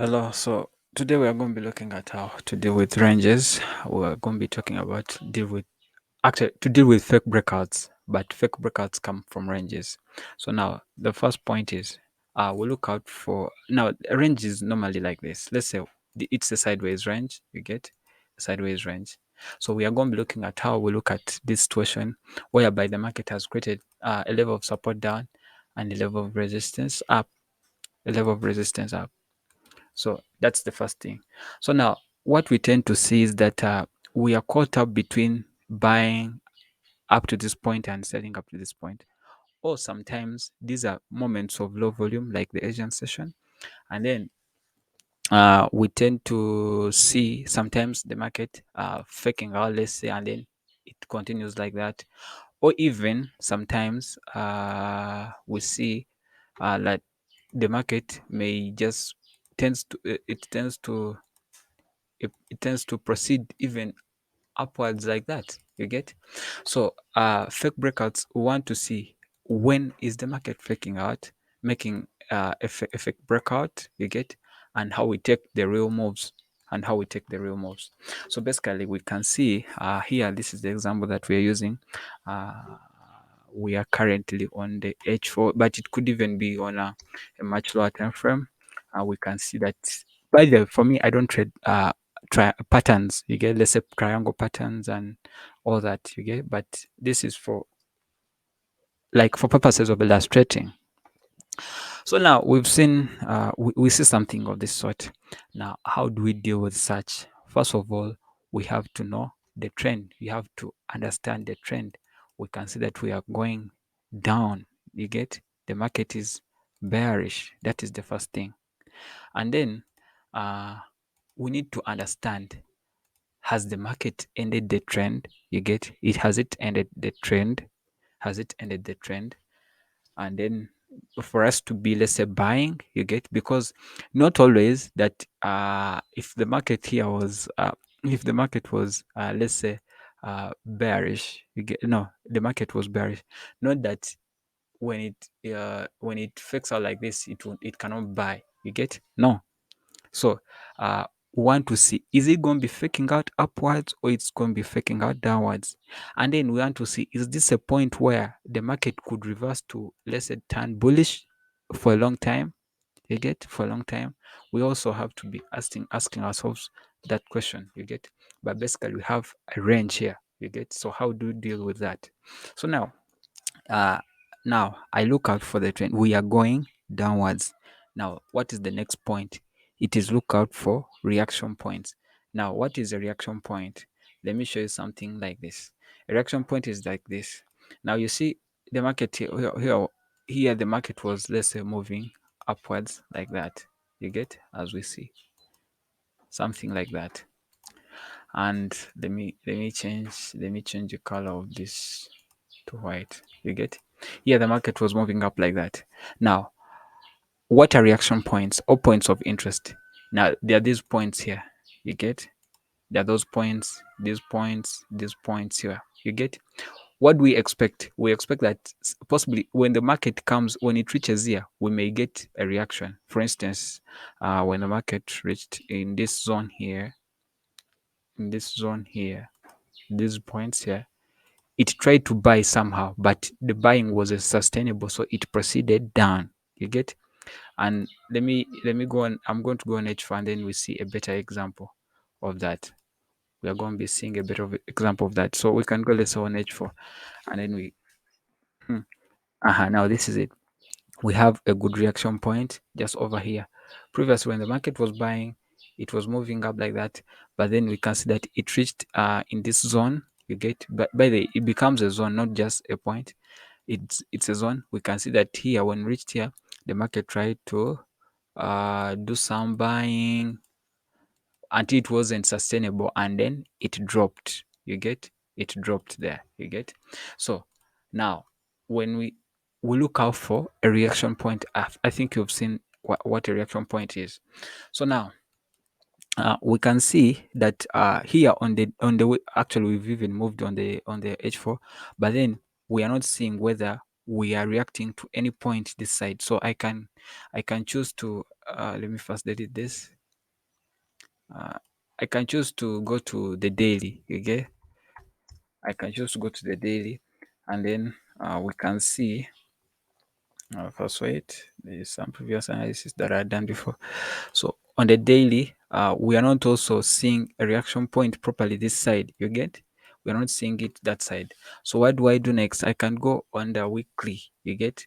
Hello. So today we are going to be looking at how to deal with ranges. We are going to be talking about to deal with fake breakouts, but fake breakouts come from ranges. So now the first point is we look out for now a range is normally like this. Let's say it's a sideways range. You get a sideways range. So we are going to be looking at how we look at this situation whereby the market has created a level of support down and a level of resistance up, a level of resistance up. So that's the first thing. So now what we tend to see is that we are caught up between buying up to this point and selling up to this point. Or sometimes these are moments of low volume, like the Asian session. And then we tend to see sometimes the market faking out, let's say, and then it continues like that. Or even sometimes we see like the market may just tends to it tends to it tends to proceed even upwards like that. You get? So fake breakouts, we want to see when is the market faking out, making a fake breakout, you get, and how we take the real moves. And how we take the real moves. So basically, we can see here, this is the example that we are using. We are currently on the H4, but it could even be on a much lower time frame. We can see that. By the way, for me, I don't trade patterns. You get, let's say, triangle patterns and all that. You get, but this is for like for purposes of illustrating. So now we've seen we see something of this sort. Now, how do we deal with such? First of all, we have to know the trend. We have to understand the trend. We can see that we are going down. You get, the market is bearish. That is the first thing. And then we need to understand, has the market ended the trend? You get it, has it ended the trend? Has it ended the trend? And then for us to be, let's say, buying, you get, because not always that if the market here was if the market was let's say bearish, you get, no, the market was bearish, not that when it fakes out like this, it cannot buy, you get, no. So we want to see, is it going to be faking out upwards or it's going to be faking out downwards? And then we want to see, is this a point where the market could reverse to, let's say, turn bullish for a long time? You get, for a long time. We also have to be asking ourselves that question, you get. But basically, we have a range here, you get. So how do you deal with that? So uh, now I look out for the trend. We are going downwards. Now, what is the next point? It is look out for reaction points. Now, what is a reaction point? Let me show you something like this. A reaction point is like this. Now, you see the market here the market was, let's say, moving upwards like that. You get, as we see, something like that. And let me change the color of this to white. You get? Yeah, the market was moving up like that. Now, what are reaction points or points of interest? Now, there are these points here. You get? There are those points, these points here. You get? What do we expect? We expect that possibly when the market comes, when it reaches here, we may get a reaction. For instance, when the market reached in this zone here, these points here, it tried to buy somehow, but the buying wasn't sustainable, so it proceeded down. You get? And let me go on. I'm going to go on H4, and then we see a better example of that. We are going to be seeing a better example of that. So we can go, let's say, on H4, and then we now this is it. We have a good reaction point just over here. Previously, when the market was buying, it was moving up like that, but then we can see that it reached in this zone. You get, but by the way, it becomes a zone, not just a point. It's a zone. We can see that here, when reached here, the market tried to do some buying until it wasn't sustainable, and then it dropped. You get, it dropped there. You get. So now when we look out for a reaction point, I think you've seen what a reaction point is. So now we can see that here on the way, actually we've even moved on the H4, but then we are not seeing whether we are reacting to any point this side. So I can choose to let me first delete this. I can choose to go to the daily. Okay, I can choose to go to the daily, and then we can see. First, wait. There is some previous analysis that I done before. So on the daily, we are not also seeing a reaction point properly this side. You get? We are not seeing it that side. So what do I do next? I can go on the weekly. You get?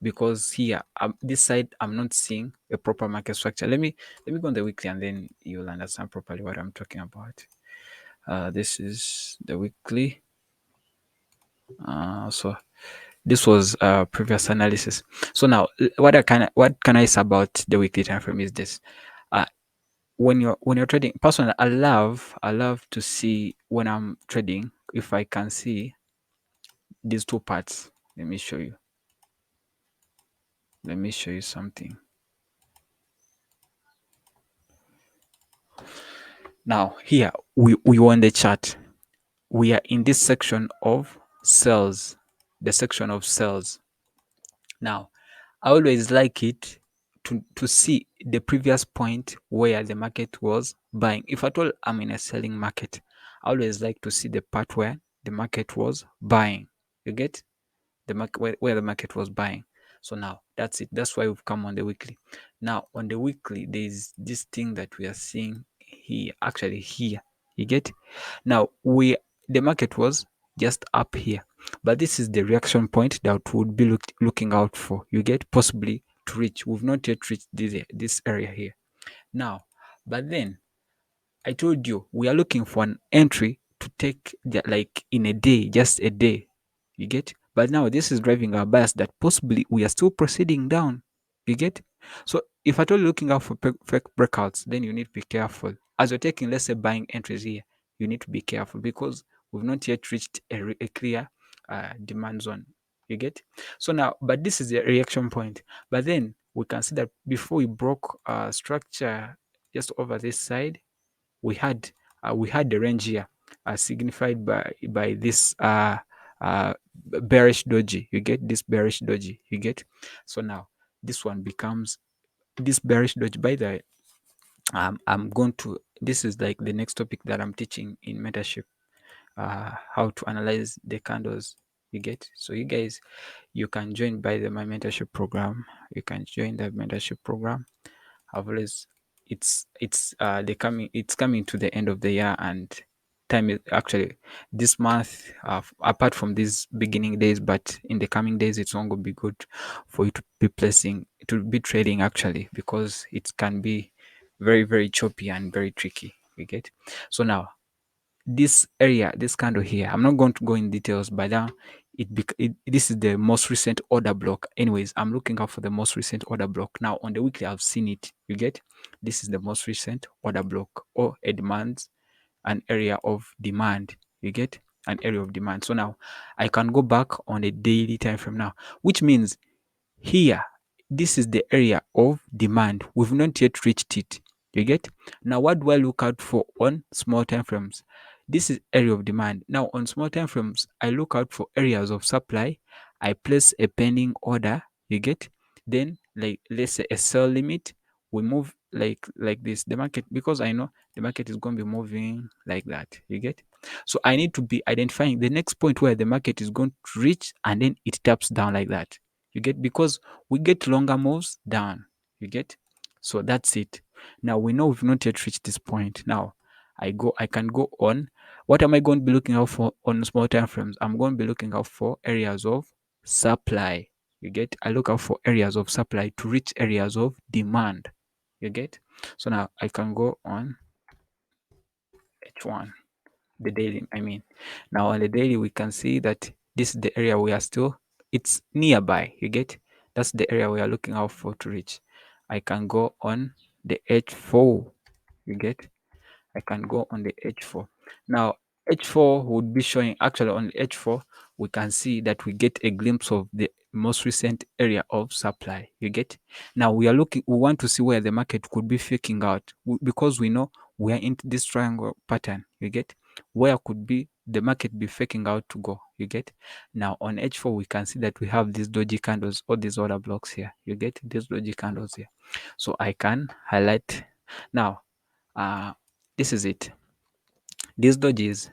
Because here, this side, I'm not seeing a proper market structure. Let me go on the weekly, and then you'll understand properly what I'm talking about. This is the weekly. So this was previous analysis. So now, what can I say about the weekly time frame is this. Uh, when you're trading, personally, I love to see when I'm trading if I can see these two parts. Let me show you. Let me show you something. Now here we on the chart. We are in this section of sales, the section of sales. Now I always like it to see the previous point where the market was buying. If at all I'm in a selling market, I always like to see the part where the market was buying. You get the market where the market was buying. So now that's it. That's why we've come on the weekly. Now on the weekly, there's this thing that we are seeing here, actually here. You get? Now the market was just up here, but this is the reaction point that would be looking out for. You get? Possibly to reach. We've not yet reached this area here. Now, but then I told you we are looking for an entry to take like in a day, just a day. You get? But now this is driving our bias that possibly we are still proceeding down. You get? So if at all looking out for fake breakouts, then you need to be careful. As you're taking, let's say, buying entries here, you need to be careful because we've not yet reached a clear demand zone. You get? So now, but this is the reaction point. But then we can see that before we broke structure just over this side, we had the range here signified by this bearish doji. You get this bearish doji. You get? So now this one becomes this bearish doji. By the way, I'm going to, this is like the next topic that I'm teaching in mentorship, how to analyze the candles. You get? So you guys, you can join by my mentorship program. You can join the mentorship program. I've always, it's coming to the end of the year, and time is actually this month, apart from these beginning days, but in the coming days it's not going to be good for you to be trading actually, because it can be very, very choppy and very tricky. You get? So now this area, this candle here, I'm not going to go in details, but now this is the most recent order block. Anyways, I'm looking out for the most recent order block. Now on the weekly, I've seen it. You get? This is the most recent order block, or a demand, an area of demand. You get? An area of demand. So now I can go back on a daily time frame now, which means here, this is the area of demand. We've not yet reached it. You get? Now, what do I look out for on small time frames? This is area of demand. Now, on small time frames, I look out for areas of supply. I place a pending order. You get? Then, like, let's say a sell limit. We move like this. The market, because I know the market is going to be moving like that. You get? So I need to be identifying the next point where the market is going to reach, and then it taps down like that. You get? Because we get longer moves down. You get? So that's it. Now we know we've not yet reached this point. Now I can go on. What am I going to be looking out for on small time frames? I'm going to be looking out for areas of supply. You get? I look out for areas of supply to reach areas of demand. You get? So now I can go on H1, the daily, I mean. Now on the daily, we can see that this is the area we are still, it's nearby. You get? That's the area we are looking out for to reach. I can go on the H4. You get? I can go on the H4. Now H4 would be showing, actually on H4 we can see that we get a glimpse of the most recent area of supply. You get? Now we want to see where the market could be faking out, because we know we are into this triangle pattern. You get? where could be the market be faking out to go. You get? Now on H4 we can see that we have these doji candles or these order blocks here. You get these doji candles here. So I can highlight now. This is it. These dojis,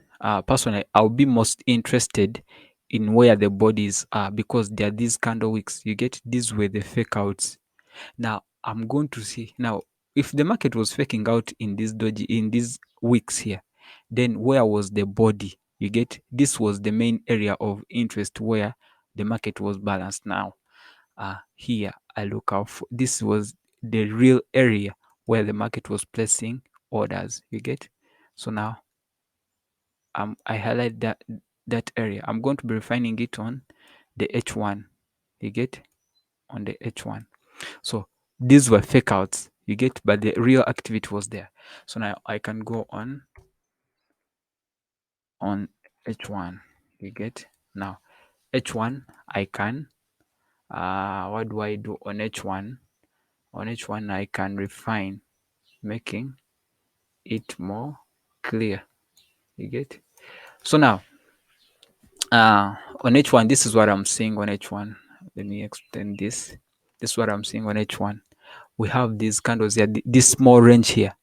personally, I'll be most interested in where the bodies are because they are these candle wicks. You get? These were the fake outs. Now I'm going to see now if the market was faking out in this doji in these weeks here, then where was the body? You get? This was the main area of interest where the market was balanced. Now here I look out for this was the real area where the market was placing orders. You get? So now I highlight that area. I'm going to be refining it on the H1. You get? On the H1. So these were fake outs, you get, but the real activity was there. So now I can go on H1. You get? Now H1 I can what do I do on H1? On H1 I can refine, making it more clear. You get? So now on H1, this is what I'm seeing on H1. Let me extend this. This is what I'm seeing on H1. We have these candles here, this small range here.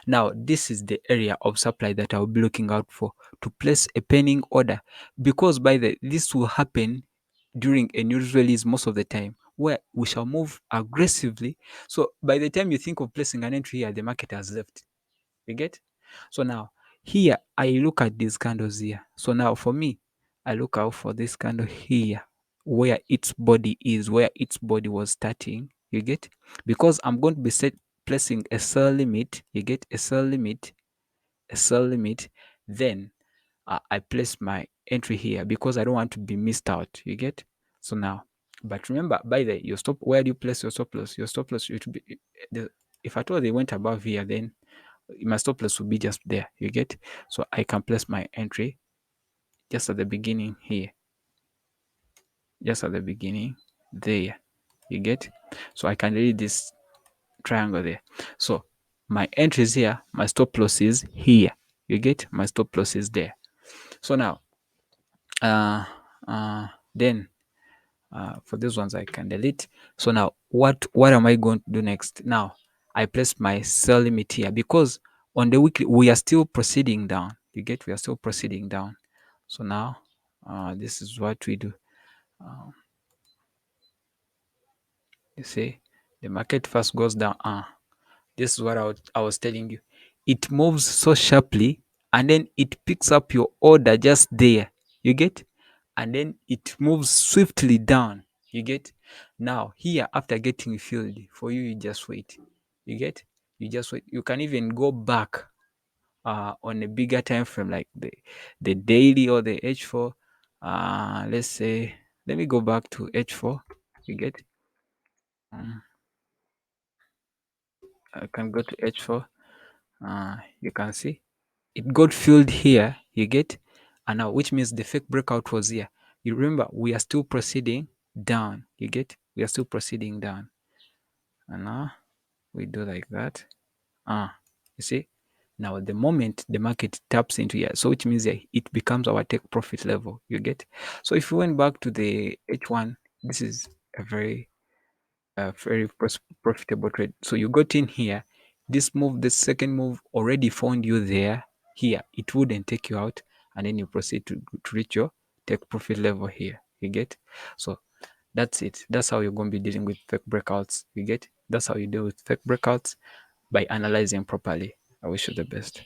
Now, this is the area of supply that I'll be looking out for to place a penning order, because this will happen during a news release most of the time where we shall move aggressively. So by the time you think of placing an entry here, the market has left. You get? So now here I look at these candles here. So now for me, I look out for this candle here where its body is, where its body was starting. You get? Because I'm going to be placing a sell limit. You get? A sell limit, a sell limit. Then I place my entry here because I don't want to be missed out. You get? So now, but remember, by the your stop, where do you place your stop loss? Your stop loss should be if at all they went above here, then my stop loss will be just there. You get? So I can place my entry just at the beginning here, just at the beginning there. You get? So I can read this triangle there. So my entry is here, my stop loss is here. You get? My stop loss is there. So now then for these ones I can delete. So now what am I going to do next? Now I place my sell limit here because on the weekly we are still proceeding down. You get? We are still proceeding down. So now this is what we do. You see, the market first goes down. This is what I was telling you. It moves so sharply and then it picks up your order just there. You get? And then it moves swiftly down. You get? Now here, after getting filled, for you just wait. You get? You just wait. You can even go back on a bigger time frame like the daily or the H4. Let's say, let me go back to H4. You get? I can go to H4. You can see it got filled here. You get? And now, which means the fake breakout was here. You remember, we are still proceeding down. You get? We are still proceeding down. And now we do like that. You see? Now, the moment the market taps into here, so which means that it becomes our take profit level. You get? So if we went back to the H1, this is a very profitable trade. So you got in here, this move, the second move already found you there. Here, it wouldn't take you out, and then you proceed to reach your take profit level here. You get? So that's it. That's how you're going to be dealing with fake breakouts. You get? That's how you deal with fake breakouts by analyzing properly. I wish you the best.